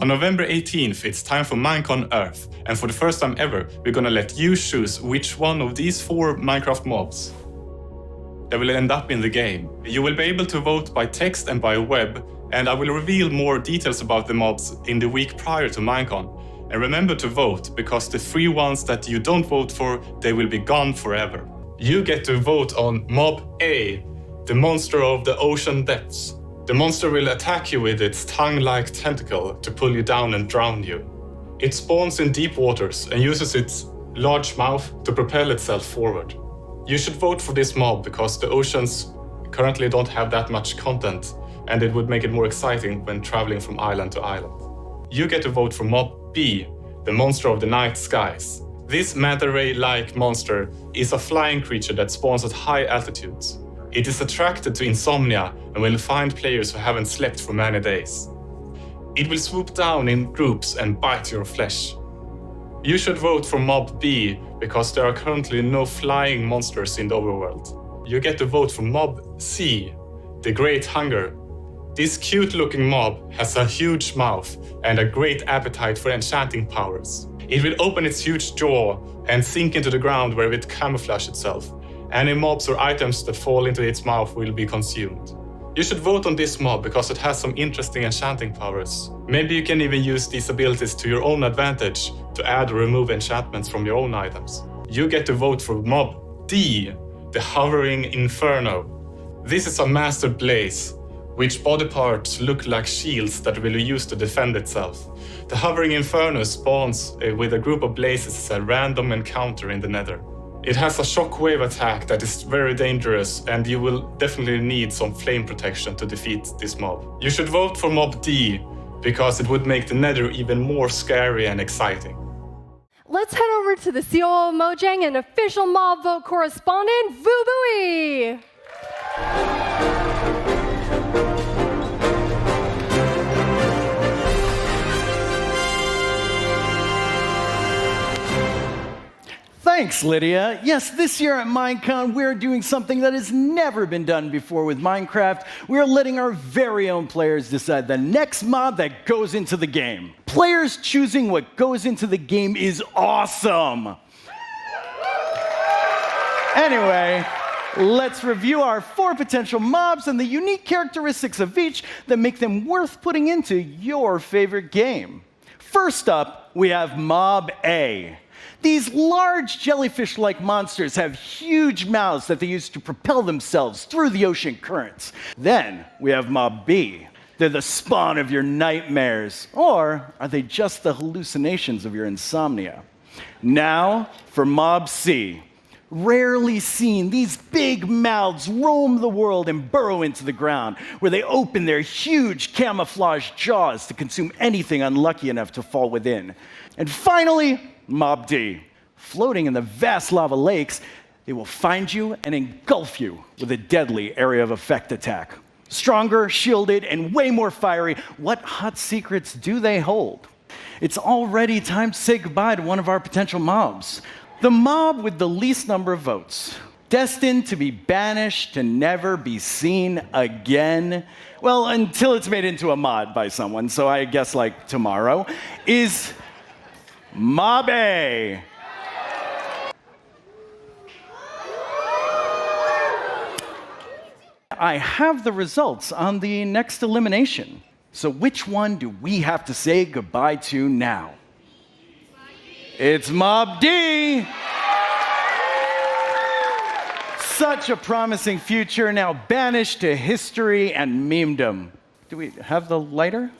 On November 18th, it's time for MINECON Earth, and for the first time ever, we're gonna let you choose which one of these 4 Minecraft mobs that will end up in the game. You will be able to vote by text and by web, and I will reveal more details about the mobs in the week prior to MINECON. And remember to vote, because the 3 ones that you don't vote for, they will be gone forever. You get to vote on Mob A, the monster of the ocean depths. The monster will attack you with its tongue-like tentacle to pull you down and drown you. It spawns in deep waters and uses its large mouth to propel itself forward. You should vote for this mob because the oceans currently don't have that much content, and it would make it more exciting when traveling from island to island. You get to vote for Mob B, the monster of the night skies. This manta ray-like monster is a flying creature that spawns at high altitudes. It is attracted to insomnia and will find players who haven't slept for many days. It will swoop down in groups and bite your flesh. You should vote for Mob B because there are currently no flying monsters in the overworld. You get to vote for Mob C, the Great Hunger. This cute-looking mob has a huge mouth and a great appetite for enchanting powers. It will open its huge jaw and sink into the ground where it camouflages itself. Any mobs or items that fall into its mouth will be consumed. You should vote on this mob because it has some interesting enchanting powers. Maybe you can even use these abilities to your own advantage to add or remove enchantments from your own items. You get to vote for Mob D, the Hovering Inferno. This is a mastered blaze, which body parts look like shields that will be used to defend itself. The Hovering Inferno spawns with a group of blazes as a random encounter in the Nether. It has a shockwave attack that is very dangerous, and you will definitely need some flame protection to defeat this mob. You should vote for Mob D, because it would make the Nether even more scary and exciting. Let's head over to the COO Mojang and official mob vote correspondent, Vubui! Thanks, Lydia. Yes, this year at MineCon, we're doing something that has never been done before with Minecraft. We're letting our very own players decide the next mob that goes into the game. Players choosing what goes into the game is awesome. Anyway, let's review our 4 potential mobs and the unique characteristics of each that make them worth putting into your favorite game. First up, we have Mob A. These large jellyfish-like monsters have huge mouths that they use to propel themselves through the ocean currents. Then we have Mob B. They're the spawn of your nightmares. Or are they just the hallucinations of your insomnia? Now for Mob C. Rarely seen, these big mouths roam the world and burrow into the ground, where they open their huge camouflage jaws to consume anything unlucky enough to fall within. And finally, Mob D. Floating in the vast lava lakes, they will find you and engulf you with a deadly area of effect attack. Stronger, shielded, and way more fiery, what hot secrets do they hold? It's already time to say goodbye to one of our potential mobs. The mob with the least number of votes, destined to be banished to never be seen again, well, until it's made into a mod by someone, so I guess like tomorrow, is Mob A. I have the results on the next elimination. So which one do we have to say goodbye to now? It's Mob D. Such a promising future, now banished to history and memedom. Do we have the lighter?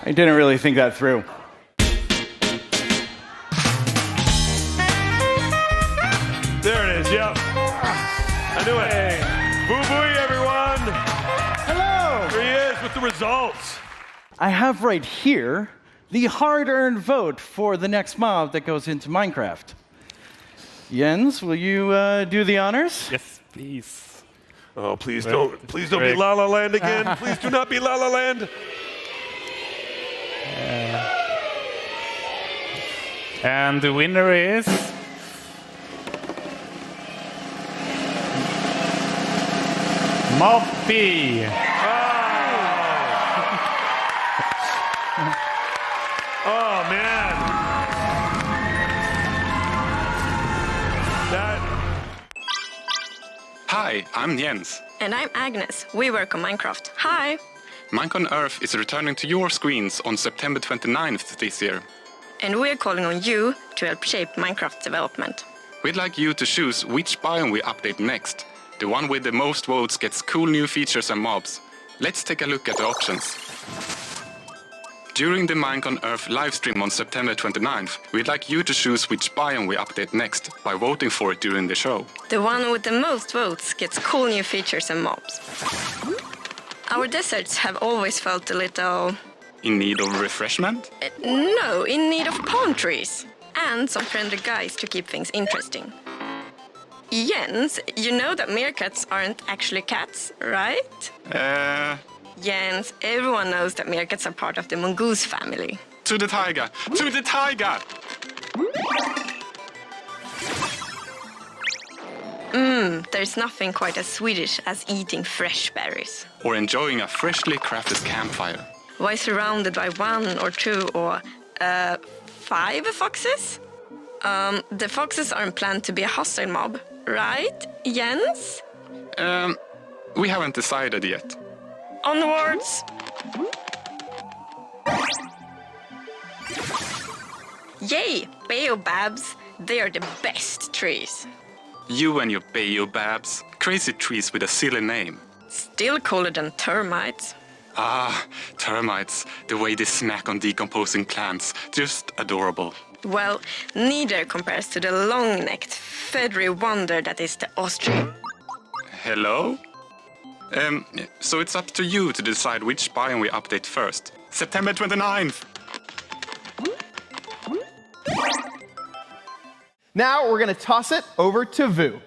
I didn't really think that through. There it is, yep. I knew it. Boo-booey, everyone. Hello. Here he is with the results. I have right here the hard-earned vote for the next mob that goes into Minecraft. Jens, will you do the honors? Yes, please. Oh, please don't be La La Land again. Please do not be La La Land. And the winner is... Mob B. Oh, man. Hi, I'm Jens. And I'm Agnes. We work on Minecraft. Hi! MINECON Earth is returning to your screens on September 29th this year. And we're calling on you to help shape Minecraft development. We'd like you to choose which biome we update next. The one with the most votes gets cool new features and mobs. Let's take a look at the options. During the MINECON Earth livestream on September 29th, we'd like you to choose which biome we update next by voting for it during the show. The one with the most votes gets cool new features and mobs. Our deserts have always felt a little... In need of refreshment? No, in need of palm trees. And some friendly guys to keep things interesting. Jens, you know that meerkats aren't actually cats, right? Jens, everyone knows that meerkats are part of the mongoose family. To the tiger! To the tiger! There's nothing quite as Swedish as eating fresh berries. Or enjoying a freshly crafted campfire. Why surrounded by 1 or 2 or 5 foxes? The foxes aren't planned to be a hostile mob, right, Jens? We haven't decided yet. Onwards! Yay, baobabs! They are the best trees. You and your baobabs. Crazy trees with a silly name. Still cooler than termites. Ah, termites. The way they snack on decomposing plants. Just adorable. Well, neither compares to the long-necked, feathery wonder that is the ostrich. Hello? So it's up to you to decide which biome we update first. September 29th! Now we're going to toss it over to Vu.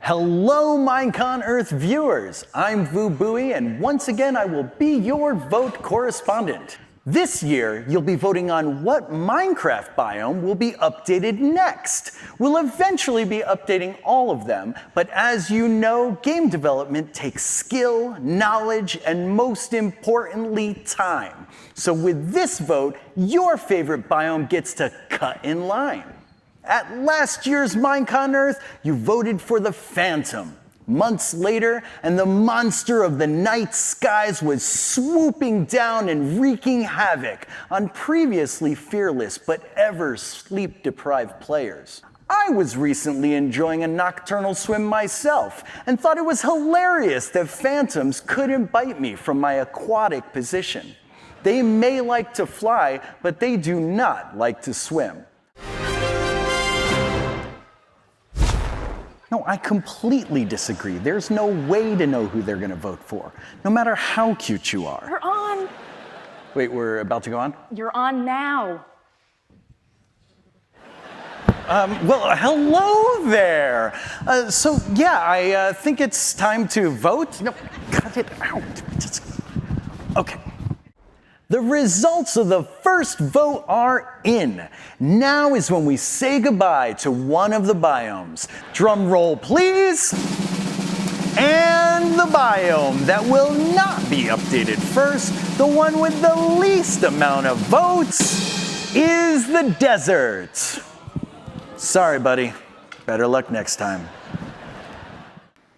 Hello, MINECON Earth viewers. I'm Vu Bui, and once again I will be your vote correspondent. This year, you'll be voting on what Minecraft biome will be updated next. We'll eventually be updating all of them, but as you know, game development takes skill, knowledge, and most importantly, time. So with this vote, your favorite biome gets to cut in line. At last year's MINECON Earth, you voted for the Phantom. Months later, and the monster of the night skies was swooping down and wreaking havoc on previously fearless but ever sleep-deprived players. I was recently enjoying a nocturnal swim myself and thought it was hilarious that phantoms couldn't bite me from my aquatic position. They may like to fly, but they do not like to swim. No, I completely disagree. There's no way to know who they're going to vote for, no matter how cute you are. We're on. Wait, we're about to go on? You're on now. Well, hello there. I think it's time to vote. No, cut it out. Okay. The results of the first vote are in. Now is when we say goodbye to one of the biomes. Drum roll, please. And the biome that will not be updated first, the one with the least amount of votes, is the desert. Sorry, buddy. Better luck next time.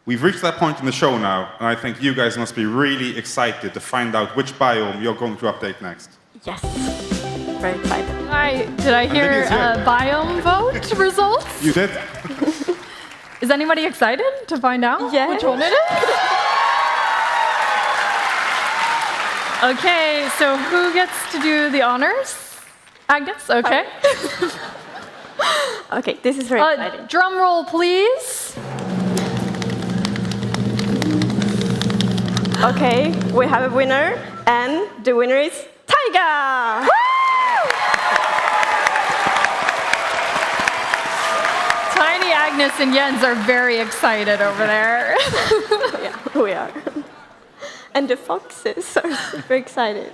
We've reached that point in the show now, and I think you guys must be really excited to find out which biome you're going to update next. Yes. Very excited. Did I hear biome vote results? You did? Is anybody excited to find out which one it is? Okay, so who gets to do the honors? Agnes? Okay. Okay, this is very exciting. Drum roll, please. Okay, we have a winner, and the winner is Taiga! Tiny Agnes and Jens are very excited over there. Yeah. We are. And the foxes are super excited.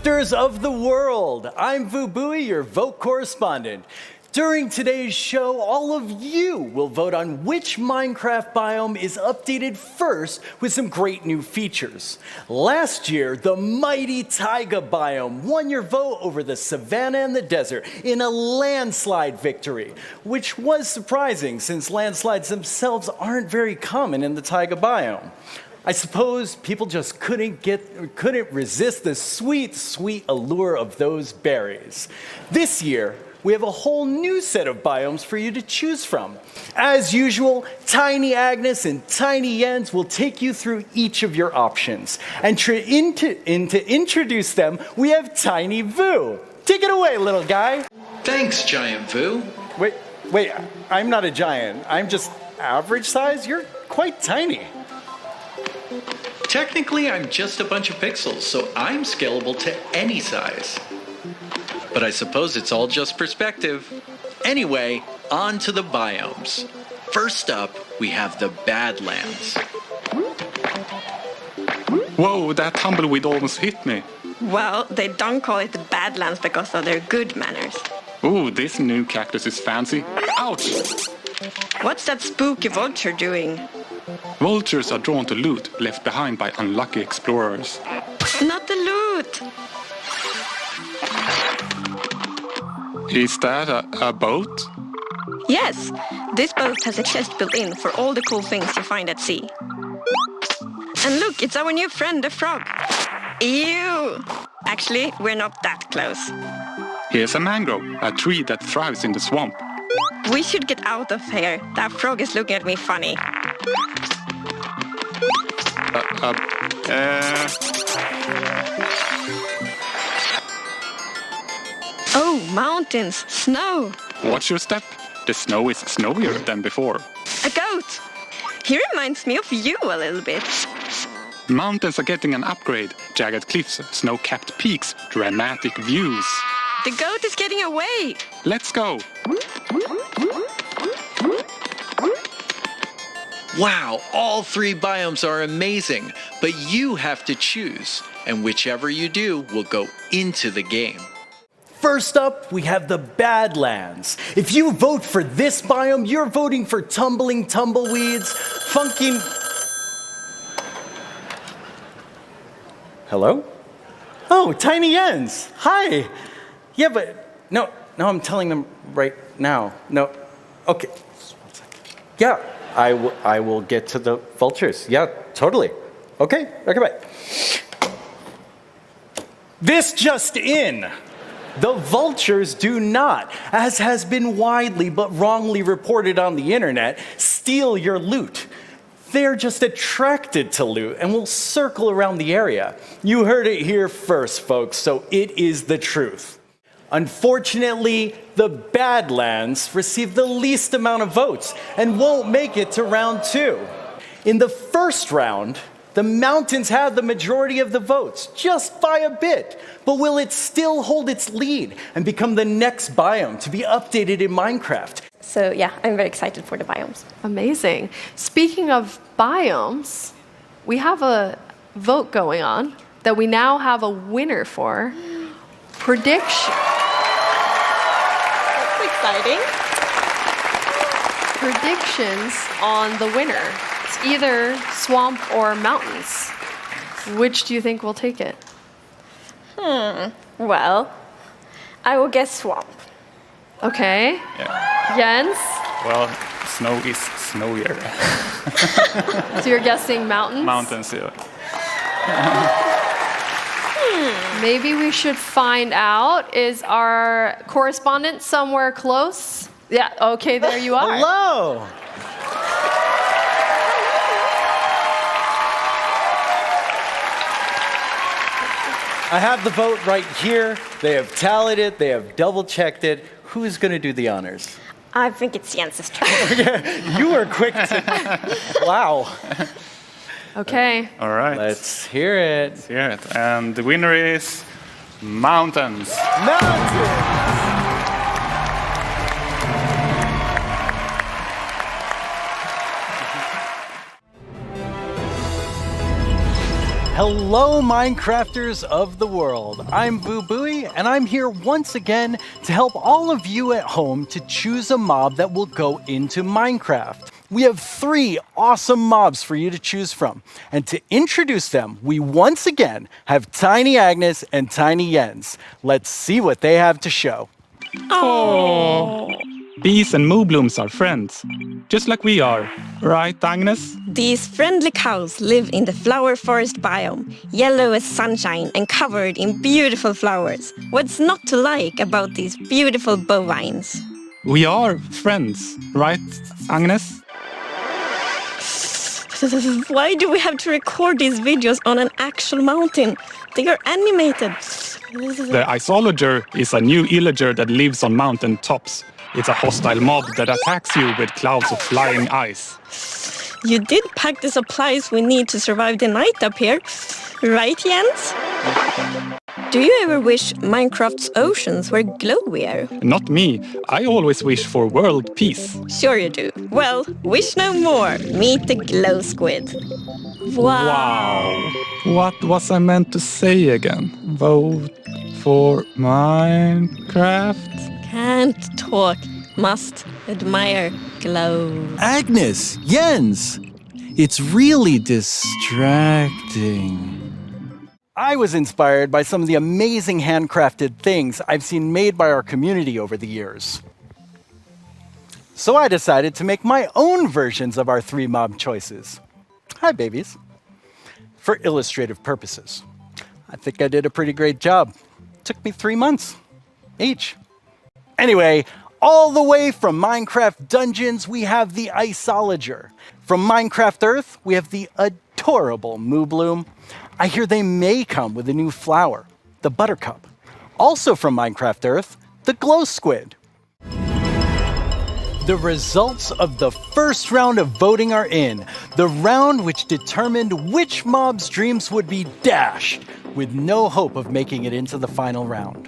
Monsters of the world. I'm Vubui, your vote correspondent. During today's show, all of you will vote on which Minecraft biome is updated first with some great new features. Last year, the mighty taiga biome won your vote over the savanna and the desert in a landslide victory, which was surprising since landslides themselves aren't very common in the taiga biome. I suppose people just couldn't resist the sweet, sweet allure of those berries. This year, we have a whole new set of biomes for you to choose from. As usual, Tiny Agnes and Tiny Jens will take you through each of your options. And to introduce them, we have Tiny Vu. Take it away, little guy. Thanks, Giant Vu. Wait, I'm not a giant. I'm just average size. You're quite tiny. Technically, I'm just a bunch of pixels, so I'm scalable to any size. But I suppose it's all just perspective. Anyway, on to the biomes. First up, we have the Badlands. Whoa, that tumbleweed almost hit me. Well, they don't call it the Badlands because of their good manners. Ooh, this new cactus is fancy. Ouch! What's that spooky vulture doing? Vultures are drawn to loot left behind by unlucky explorers. Not the loot! Is that a boat? Yes, this boat has a chest built in for all the cool things you find at sea. And look, it's our new friend, the frog. Ew! Actually, we're not that close. Here's a mangrove, a tree that thrives in the swamp. We should get out of here. That frog is looking at me funny. Oh, mountains, snow. Watch your step. The snow is snowier than before. A goat. He reminds me of you a little bit. Mountains are getting an upgrade. Jagged cliffs, snow-capped peaks, dramatic views. The goat is getting away. Let's go. Wow, all three biomes are amazing, but you have to choose, and whichever you do will go into the game. First up, we have the Badlands. If you vote for this biome, you're voting for tumbling tumbleweeds, funky... Hello? Oh, Tiny Jens. Hi. Yeah, but no, I'm telling them right now. No, okay. Yeah, I will get to the vultures. Yeah, totally. Okay, bye. This just in. The vultures do not, as has been widely but wrongly reported on the internet, steal your loot. They're just attracted to loot and will circle around the area. You heard it here first, folks, so it is the truth. Unfortunately, the Badlands received the least amount of votes and won't make it to round 2. In the first round, the mountains had the majority of the votes, just by a bit. But will it still hold its lead and become the next biome to be updated in Minecraft? So yeah, I'm very excited for the biomes. Amazing. Speaking of biomes, we have a vote going on that we now have a winner for. Predictions on the winner. It's either swamp or mountains. Which do you think will take it? Well, I will guess swamp. Okay. Yeah. Jens? Well, snow is snowier. So you're guessing mountains? Mountains, yeah. Maybe we should find out. Is our correspondent somewhere close? Yeah, okay, there you are. Hello! I have the vote right here. They have tallied it. They have double-checked it. Who's going to do the honors? I think it's Jens's turn. You were quick to... Wow. Okay. All right. Let's hear it. Let's hear it. And the winner is mountains. Mountains! Hello, Minecrafters of the world. I'm Boo-Booey, and I'm here once again to help all of you at home to choose a mob that will go into Minecraft. We have 3 awesome mobs for you to choose from. And to introduce them, we once again have Tiny Agnes and Tiny Jens. Let's see what they have to show. Oh. Bees and moblooms are friends, just like we are. Right, Agnes? These friendly cows live in the flower forest biome, yellow as sunshine and covered in beautiful flowers. What's not to like about these beautiful bovines? We are friends, right, Agnes? Why do we have to record these videos on an actual mountain? They are animated. The Isolager is a new illager that lives on mountain tops. It's a hostile mob that attacks you with clouds of flying ice. You did pack the supplies we need to survive the night up here, right, Jens? Do you ever wish Minecraft's oceans were glowier? Not me. I always wish for world peace. Sure you do. Well, wish no more. Meet the glow squid. Wow. What was I meant to say again? Vote for Minecraft? Can't talk. Must admire glow. Agnes, Jens, it's really distracting. I was inspired by some of the amazing handcrafted things I've seen made by our community over the years. So I decided to make my own versions of our 3 mob choices. Hi, babies. For illustrative purposes. I think I did a pretty great job. Took me 3 months each. Anyway, all the way from Minecraft Dungeons, we have the Isolager. From Minecraft Earth, we have the adorable Moobloom. I hear they may come with a new flower, the Buttercup. Also from Minecraft Earth, the Glow Squid. The results of the first round of voting are in. The round which determined which mob's dreams would be dashed, with no hope of making it into the final round.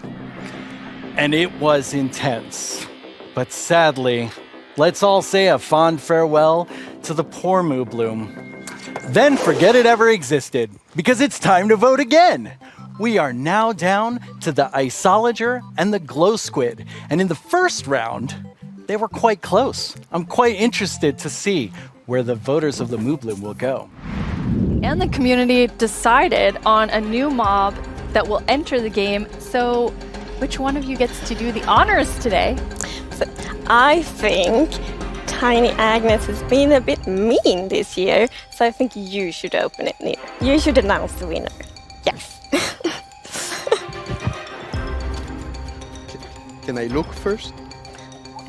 And it was intense. But sadly, let's all say a fond farewell to the poor Moobloom. Then forget it ever existed, because it's time to vote again. We are now down to the Isolager and the Glow Squid. And in the first round, they were quite close. I'm quite interested to see where the voters of the Moobloom will go. And the community decided on a new mob that will enter the game. So which one of you gets to do the honors today? I think Tiny Agnes has been a bit mean this year, so I think you should open it, Nina. You should announce the winner. Yes. Can I look first?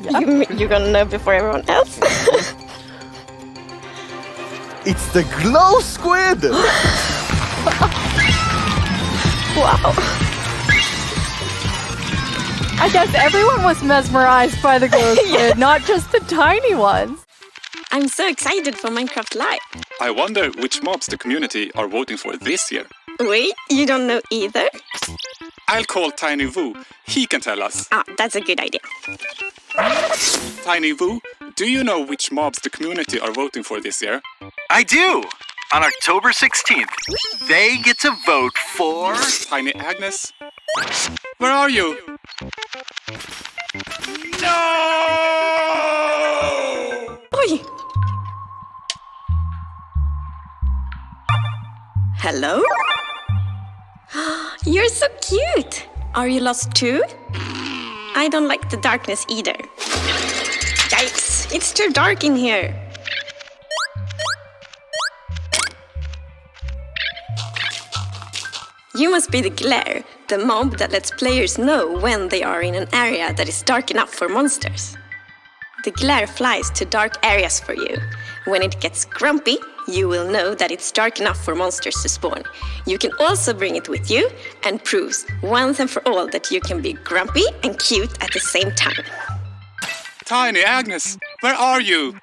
Yeah. You're gonna know before everyone else. It's the Glow Squid! Wow. I guess everyone was mesmerized by the glow squid, not just the tiny ones. I'm so excited for Minecraft Live. I wonder which mobs the community are voting for this year. Wait, you don't know either? I'll call Tiny Voo. He can tell us. Ah, that's a good idea. Tiny Voo, do you know which mobs the community are voting for this year? I do! On October 16th, they get to vote for... Tiny Agnes? Where are you? No! Oi! Hello? You're so cute! Are you lost too? I don't like the darkness either. Yikes! It's too dark in here. You must be the glare, the mob that lets players know when they are in an area that is dark enough for monsters. The glare flies to dark areas for you. When it gets grumpy, you will know that it's dark enough for monsters to spawn. You can also bring it with you and proves once and for all that you can be grumpy and cute at the same time. Tiny Agnes, where are you?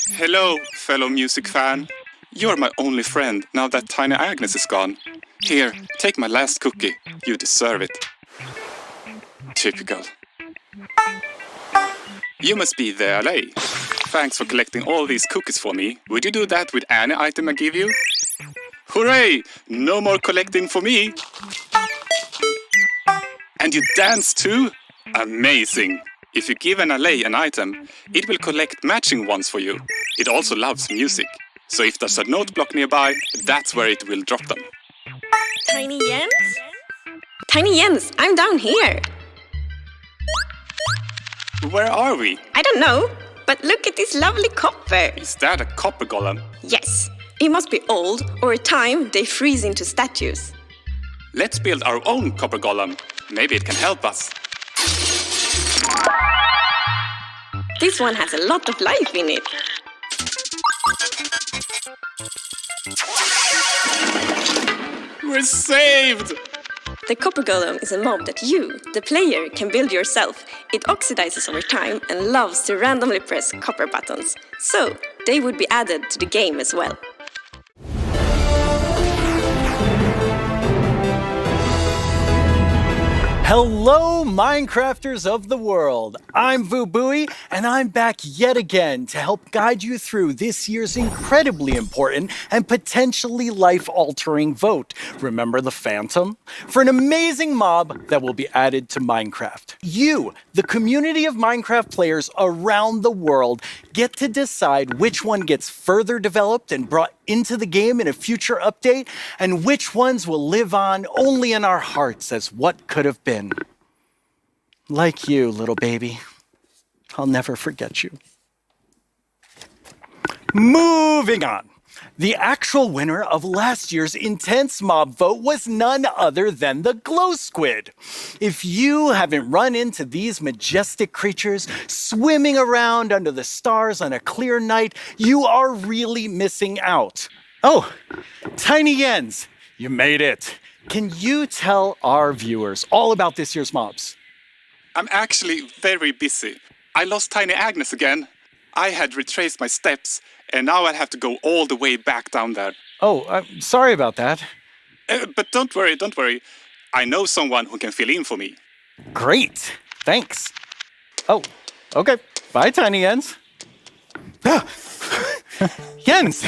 Hello, fellow music fan. You're my only friend now that Tiny Agnes is gone. Here, take my last cookie. You deserve it. Typical. You must be the LA. thanks for collecting all these cookies for me. Would you do that with any item I give you? Hooray! No more collecting for me! And you dance too? Amazing! If you give an allay an item, it will collect matching ones for you. It also loves music. So if there's a note block nearby, that's where it will drop them. Tiny Jens? Tiny Jens, I'm down here. Where are we? I don't know, but look at this lovely copper. Is that a copper golem? Yes, it must be old, or a time they freeze into statues. Let's build our own copper golem. Maybe it can help us. This one has a lot of life in it. We're saved! The copper golem is a mob that you, the player, can build yourself. It oxidizes over time and loves to randomly press copper buttons. So, they would be added to the game as well. Hello, Minecrafters of the world. I'm Vubui, and I'm back yet again to help guide you through this year's incredibly important and potentially life-altering vote. Remember the Phantom? For an amazing mob that will be added to Minecraft. You, the community of Minecraft players around the world, get to decide which one gets further developed and brought into the game in a future update, and which ones will live on only in our hearts as what could have been. Like you, little baby. I'll never forget you. Moving on. The actual winner of last year's intense mob vote was none other than the glow squid. If you haven't run into these majestic creatures swimming around under the stars on a clear night, you are really missing out. Oh, Tiny Jens, you made it. Can you tell our viewers all about this year's mobs? I'm actually very busy. I lost Tiny Agnes again. I had retraced my steps, and now I have to go all the way back down there. Oh, I'm sorry about that. But don't worry. I know someone who can fill in for me. Great, thanks. Oh, okay. Bye, Tiny Jens. Jens,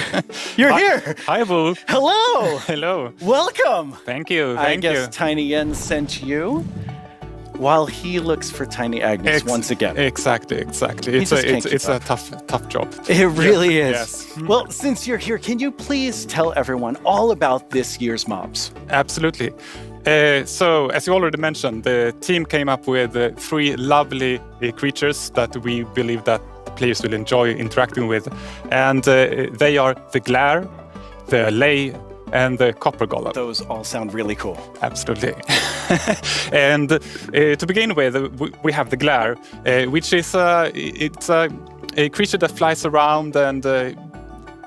you're here. Hi, Boo. Hello. Hello. Welcome. Thank you. I guess Tiny Jens sent you while he looks for Tiny Agnes once again. Exactly. It's a tough job. It really is. Yes. Well, since you're here, can you please tell everyone all about this year's mobs? Absolutely. So, as you already mentioned, the team came up with 3 lovely creatures that we believe that the players will enjoy interacting with. And they are the Glare, the Allay, and the Copper Golem. Those all sound really cool. Absolutely. And to begin with, we have the Glare, which is it's a creature that flies around and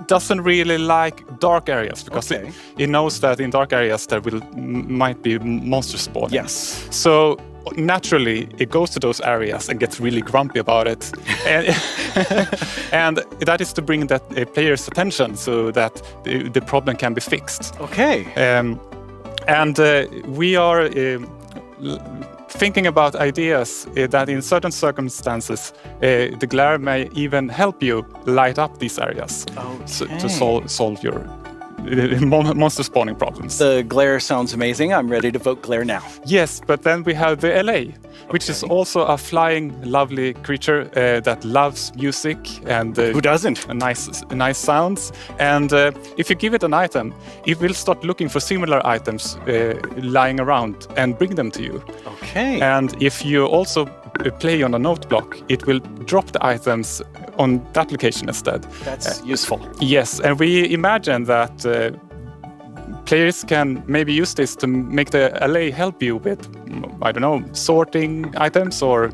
doesn't really like dark areas because it knows that in dark areas there might be monsters spawning. Yes. So naturally, it goes to those areas and gets really grumpy about it. And that is to bring that player's attention so that the problem can be fixed. Okay. And we are thinking about ideas that in certain circumstances, the Glare may even help you light up these areas to solve your monster spawning problems. The Glare sounds amazing. I'm ready to vote Glare now. Yes, but then we have the LA, which is also a flying, lovely creature that loves music and who doesn't? Nice sounds. And if you give it an item, it will start looking for similar items lying around and bring them to you. Okay. And if you also play on a note block, it will drop the items on that location instead. That's useful. Yes, and we imagine that players can maybe use this to make the LA help you with, I don't know, sorting items or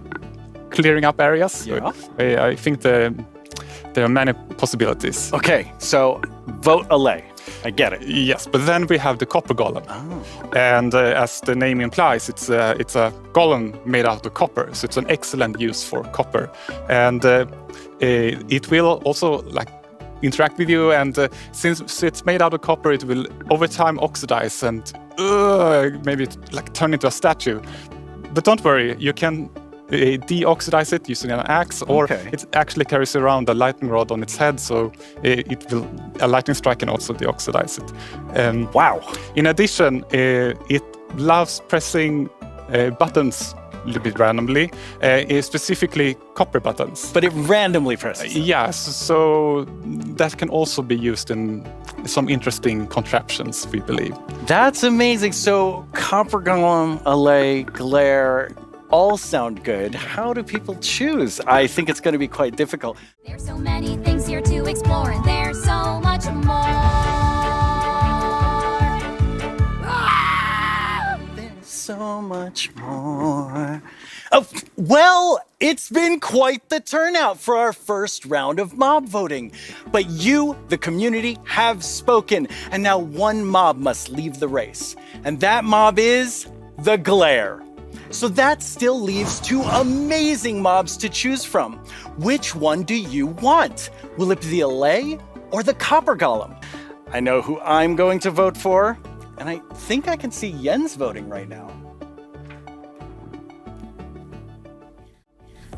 clearing up areas. Yeah. I think there are many possibilities. Okay, so vote Allay. I get it. Yes, but then we have the Copper Golem. Oh. And as the name implies, it's a golem made out of copper, so it's an excellent use for copper. And it will also interact with you, and since it's made out of copper, it will over time oxidize and maybe turn into a statue. But don't worry, you can deoxidize it using an axe, or Okay. it actually carries around a lightning rod on its head, so a lightning strike can also deoxidize it. Wow. In addition, it loves pressing buttons a little bit randomly, specifically copper buttons. But it randomly presses. Yes, so that can also be used in some interesting contraptions, we believe. That's amazing. So copper golem, allay, glare, all sound good. How do people choose? I think it's going to be quite difficult. There's so many things here to explore, and there's so much more. There's so much more. Oh, well, it's been quite the turnout for our first round of mob voting. But you, the community, have spoken, and now one mob must leave the race. And that mob is the glare. So that still leaves two amazing mobs to choose from. Which one do you want? Will it be the allay or the copper golem? I know who I'm going to vote for, and I think I can see Jens voting right now.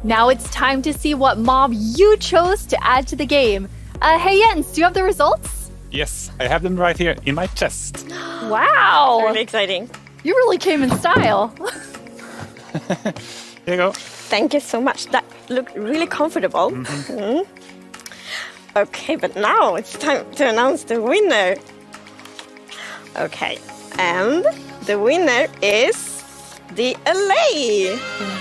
Now it's time to see what mob you chose to add to the game. Hey Jens, do you have the results? Yes, I have them right here in my chest. Wow! Really exciting. You really came in style. Here you go. Thank you so much. That looked really comfortable. Okay, but now it's time to announce the winner. Okay, and the winner is the allay.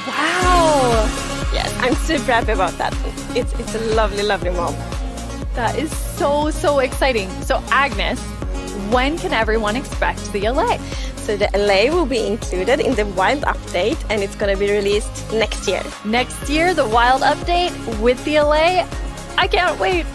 Wow! Yes, I'm super happy about that. It's a lovely, lovely mob. That is so exciting. So Agnes, when can everyone expect the allay? So the allay will be included in the wild update, and it's going to be released next year. Next year, the wild update with the allay? I can't wait.